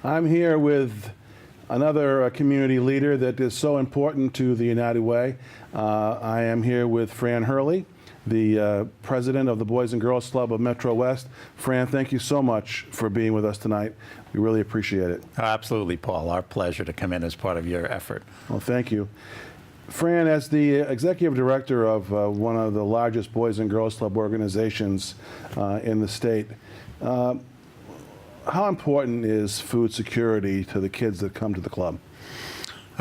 I'm here with another community leader that is so important to the United Way. I am here with Fran Hurley, the president of the Boys and Girls Club of MetroWest. Fran, thank you so much for being with us tonight. We really appreciate it. Oh, absolutely, Paul. Our pleasure to come in as part of your effort. Well, thank you. Fran, as the executive director of one of the largest Boys and Girls Club organizations in the state, how important is food security to the kids that come to the club?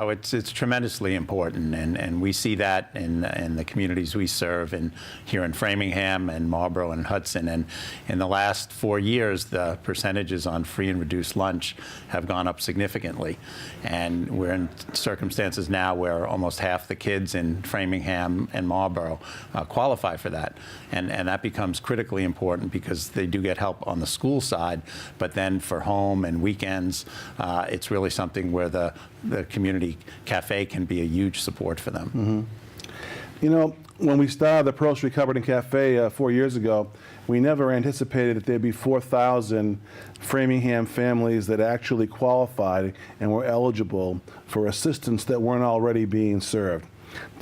Oh, it's tremendously important, and we see that in the communities we serve, and here in Framingham and Marlborough and Hudson. And in the last 4 years, the percentages on free and reduced lunch have gone up significantly. And we're in circumstances now where almost half the kids in Framingham and Marlborough qualify for that. And that becomes critically important because they do get help on the school side, but then for home and weekends, it's really something where the community cafe can be a huge support for them. Mm-hmm. You know, when we started the Pearl Street Cupboard and Cafe 4 years ago, we never anticipated that there'd be 4,000 Framingham families that actually qualified and were eligible for assistance that weren't already being served.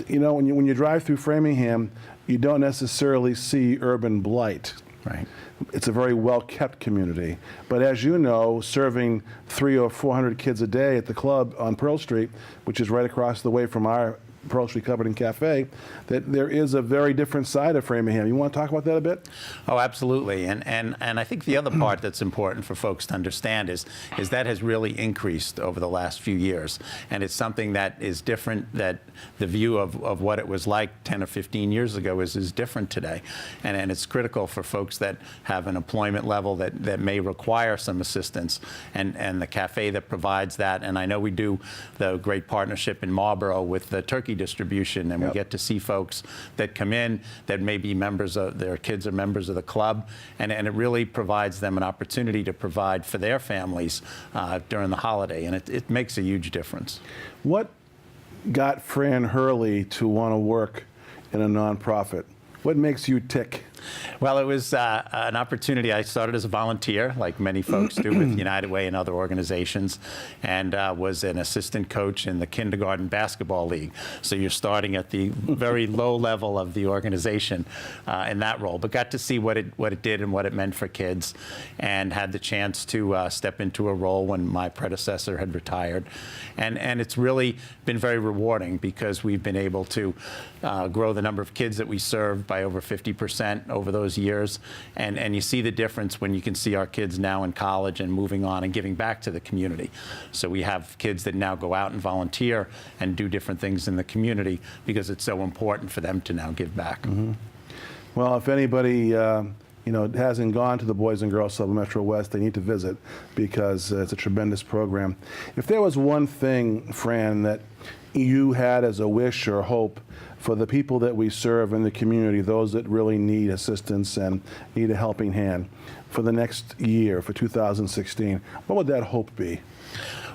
You know, when you drive through Framingham, you don't necessarily see urban blight. Right. It's a very well-kept community. But as you know, serving 300 or 400 kids a day at the club on Pearl Street, which is right across the way from our Pearl Street Cupboard and Cafe, that there is a very different side of Framingham. You want to talk about that a bit? Oh, absolutely. And I think the other part that's important for folks to understand is that has really increased over the last few years. And it's something that is different, that the view of what it was like 10 or 15 years ago is different today. And it's critical for folks that have an employment level that may require some assistance, and the cafe that provides that. And I know we do the great partnership in Marlborough with the turkey distribution, and we get to see folks that come in that may be members of, their kids are members of the club, and it really provides them an opportunity to provide for their families during the holiday, and it makes a huge difference. What got Fran Hurley to want to work in a nonprofit? What makes you tick? Well, it was an opportunity. I started as a volunteer, like many folks do with United Way and other organizations, and was an assistant coach in the kindergarten basketball league. So you're starting at the very low level of the organization in that role, but got to see what it did and what it meant for kids, and had the chance to step into a role when my predecessor had retired. And it's really been very rewarding because we've been able to grow the number of kids that we serve by over 50% over those years, and you see the difference when you can see our kids now in college and moving on and giving back to the community. So we have kids that now go out and volunteer and do different things in the community because it's so important for them to now give back. Mm-hmm. Well, if anybody you know, hasn't gone to the Boys and Girls Club of MetroWest, they need to visit because it's a tremendous program. If there was one thing, Fran, that you had as a wish or hope for the people that we serve in the community, those that really need assistance and need a helping hand for the next year, for 2016, what would that hope be?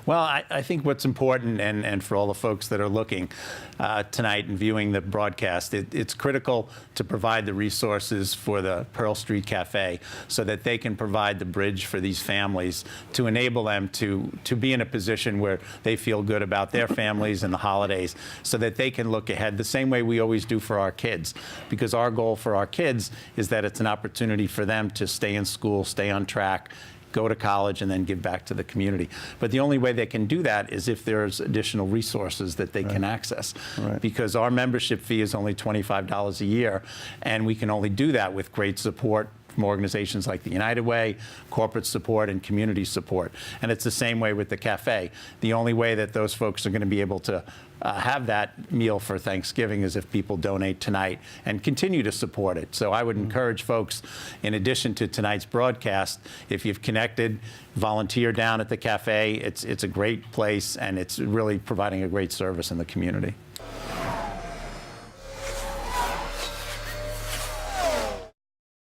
Well, I think what's important, and for all the folks that are looking tonight and viewing the broadcast, it's critical to provide the resources for the Pearl Street Cafe so that they can provide the bridge for these families to enable them to be in a position where they feel good about their families and the holidays, so that they can look ahead the same way we always do for our kids. Because our goal for our kids is that it's an opportunity for them to stay in school, stay on track, go to college, and then give back to the community. But the only way they can do that is if there's additional resources that they can access. Because our membership fee is only $25 a year, and we can only do that with great support from organizations like the United Way, corporate support, and community support. And it's the same way with the cafe. The only way that those folks are going to be able to have that meal for Thanksgiving is if people donate tonight and continue to support it. So I would encourage folks, in addition to tonight's broadcast, if you've connected, volunteer down at the cafe. It's a great place, and it's really providing a great service in the community.